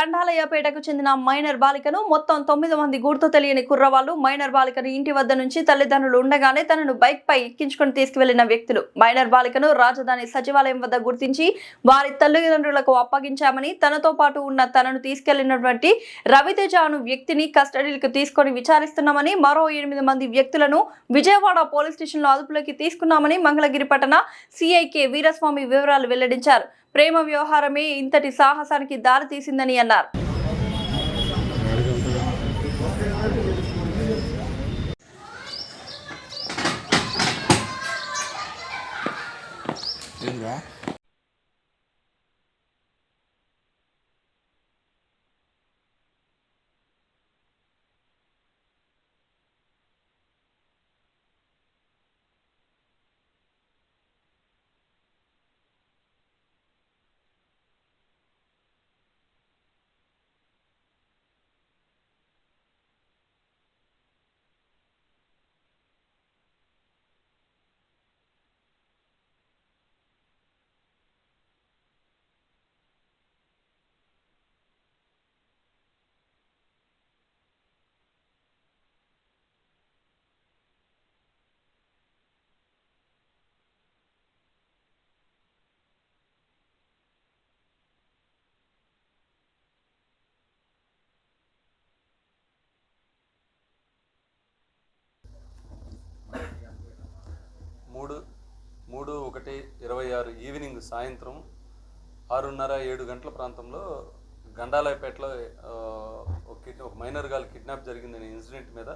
గండాలయ్యపేటకు చెందిన మైనర్ బాలికను మొత్తం 9 మంది గుర్తు తెలియని కుర్రవాళ్లు మైనర్ బాలికను ఇంటి వద్ద నుంచి తల్లిదండ్రులు ఉండగానే తనను బైక్ పై ఎక్కించుకొని తీసుకువెళ్లిన వ్యక్తులు మైనర్ బాలికను రాజధాని సచివాలయం వద్ద గుర్తించి వారి తల్లిదండ్రులకు అప్పగించామని, తనతో పాటు ఉన్న తనను తీసుకెళ్లినటువంటి రవితేజ అను వ్యక్తిని కస్టడీకి తీసుకొని విచారిస్తున్నామని, మరో 8 మంది వ్యక్తులను విజయవాడ పోలీస్ స్టేషన్లో అదుపులోకి తీసుకున్నామని మంగళగిరి పట్టణ సిఐ వీరస్వామి వివరాలు వెల్లడించారు. ప్రేమ వ్యవహారమే ఇంతటి సాహసానికి దారి తీసిందని అన్నారు. మూడు 1/26 ఈవినింగ్ సాయంత్రం 6:30-7 గంటల ప్రాంతంలో గండాలయపేటలో ఒక మైనర్ గాల్ కిడ్నాప్ జరిగిందనే ఇన్సిడెంట్ మీద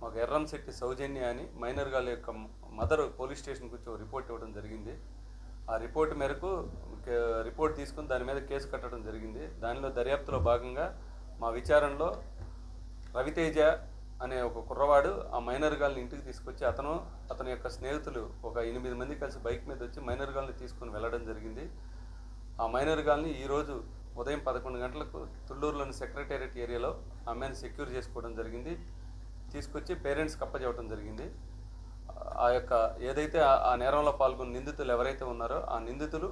మాకు ఎర్రంశెట్టి సౌజన్య అని మైనర్ గాల్ యొక్క మదర్ పోలీస్ స్టేషన్కి వచ్చి రిపోర్ట్ ఇవ్వడం జరిగింది. ఆ రిపోర్ట్ మేరకు రిపోర్ట్ తీసుకుని దాని మీద కేసు కట్టడం జరిగింది. దానిలో దర్యాప్తులో భాగంగా మా విచారణలో రవితేజ అనే ఒక కుర్రవాడు ఆ మైనర్ గాల్ని ఇంటికి తీసుకొచ్చి అతని యొక్క స్నేహితులు ఒక 8 మంది కలిసి బైక్ మీద వచ్చి మైనర్ గాల్ని తీసుకుని వెళ్ళడం జరిగింది. ఆ మైనర్ గాల్ని ఈరోజు ఉదయం 11 గంటలకు తుళ్ళూరులోని సెక్రటేరియట్ ఏరియాలో అమ్మాయిని సెక్యూర్ చేసుకోవడం జరిగింది. తీసుకొచ్చి పేరెంట్స్కి అప్పచెప్పడం జరిగింది. ఆ యొక్క ఏదైతే ఆ నేరంలో పాల్గొన్న నిందితులు ఎవరైతే ఉన్నారో ఆ నిందితులు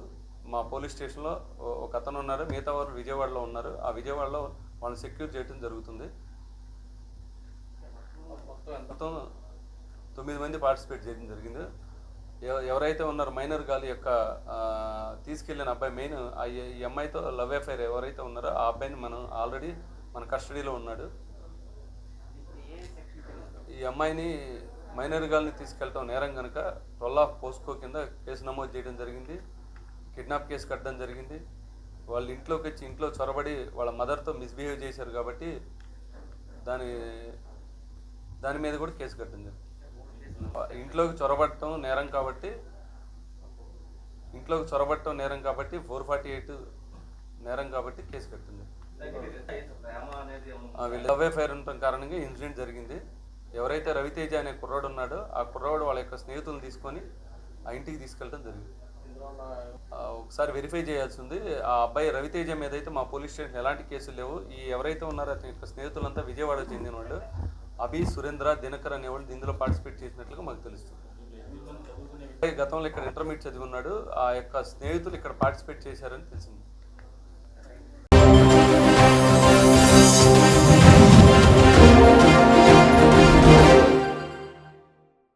మా పోలీస్ స్టేషన్లో ఒక అతను ఉన్నారు, మిగతా వారు విజయవాడలో ఉన్నారు. ఆ విజయవాడలో వాళ్ళని సెక్యూర్ చేయడం జరుగుతుంది. మొత్తం 9 మంది పార్టిసిపేట్ చేయడం జరిగింది. ఎవరైతే ఉన్నారో మైనర్ గాలి యొక్క తీసుకెళ్లిన అబ్బాయి మెయిన్ ఈ అమ్మాయితో లవ్ అఫైర్ ఎవరైతే ఉన్నారో ఆ అబ్బాయిని మనం ఆల్రెడీ మన కస్టడీలో ఉన్నాడు. ఈ అమ్మాయిని మైనర్ గాల్ని తీసుకెళ్ళటం నేరం కనుక 12 పోస్కో కింద కేసు నమోదు చేయడం జరిగింది. కిడ్నాప్ కేసు కట్టడం జరిగింది. వాళ్ళ ఇంట్లోకి వచ్చి ఇంట్లో చొరబడి వాళ్ళ మదర్తో మిస్బిహేవ్ చేశారు కాబట్టి దాని మీద కూడా కేసు కట్టింది. ఇంట్లోకి చొరబట్టడం నేరం కాబట్టి 448 నేరం కాబట్టి కేసు కట్టింది. వీళ్ళు లవ్ అఫైర్ ఉండటం కారణంగా ఇన్సిడెంట్ జరిగింది. ఎవరైతే రవితేజ అనే కుర్రాడు ఉన్నాడో ఆ కుర్రాడు వాళ్ళ యొక్క స్నేహితులను తీసుకొని ఆ ఇంటికి తీసుకెళ్ళడం జరిగింది. ఒకసారి వెరిఫై చేయాల్సి ఉంది. ఆ అబ్బాయి రవితేజ మీద అయితే మా పోలీస్ స్టేషన్ ఎలాంటి కేసులు లేవు. ఈ ఎవరైతే ఉన్నారో అతని యొక్క స్నేహితులంతా విజయవాడకు చెందిన వాళ్ళు. అభి, సురేంద్ర, దినకర్ అనేవాళ్ళు ఇందులో పార్టిసిపేట్ చేసినట్లుగా మాకు తెలుస్తుంది. గతంలో ఇక్కడ ఇంటర్మీడియట్ చదివి ఉన్నాడు. ఆ యొక్క స్నేహితులు ఇక్కడ పార్టిసిపేట్ చేశారని తెలిసింది.